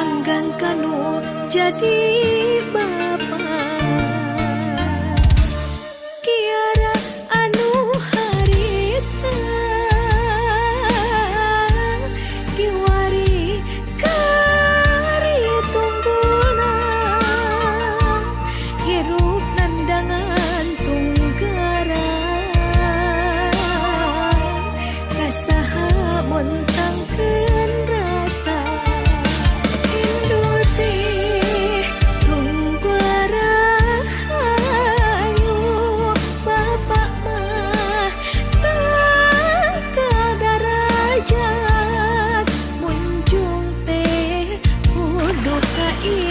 langgang kanu jadi bapak Kiara anu harita kiwari kari tungguna hirup nandangan tunggara kasaha montangkeun rasa indul teh tunggara hayu bapak mah teu kadarajat munjung teh kudu ka ieu